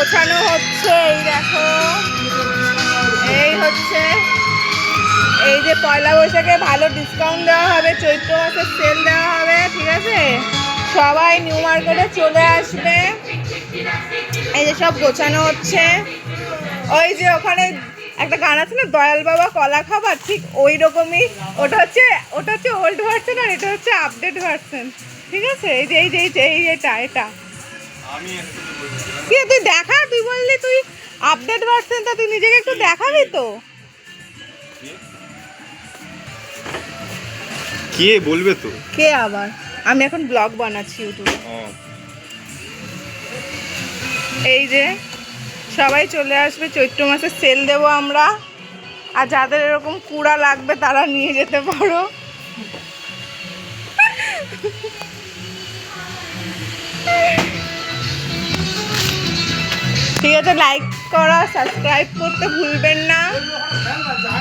গোছানো হচ্ছে। এই দেখো, এই হচ্ছে, এই যে পয়লা বৈশাখে ভালো ডিসকাউন্ট দেওয়া হবে, চৈত্র মাসের সেল দেওয়া হবে, ঠিক আছে? সবাই নিউ মার্কেটে চলে আসবে। এই যে সব গোছানো হচ্ছে। ওই যে ওখানে একটা গান আছে না, দয়াল বাবা কলা খাবার, ঠিক ওই রকমই। ওটা হচ্ছে ওল্ড ভার্সন, আর এটা হচ্ছে আপডেট ভার্সন, ঠিক আছে? এই যে এই যে এই যে এই এটা কি তুই দেখা, তুই বললি তুই আপডেট ভার্সনটা, তুই নিজেকে একটু দেখাবি তো। কে বলবে তো? কে আবার? আমি এখন ব্লগ বানাচ্ছি ইউটিউবে। এই যে সবাই চলে আসবে, চৈত্র মাসে সেল দেবো আমরা। আর যাদের এরকম কুড়া লাগবে তারা নিয়ে যেতে পারো। ঠিক আছে, লাইক করা, সাবস্ক্রাইব করতে ভুলবেন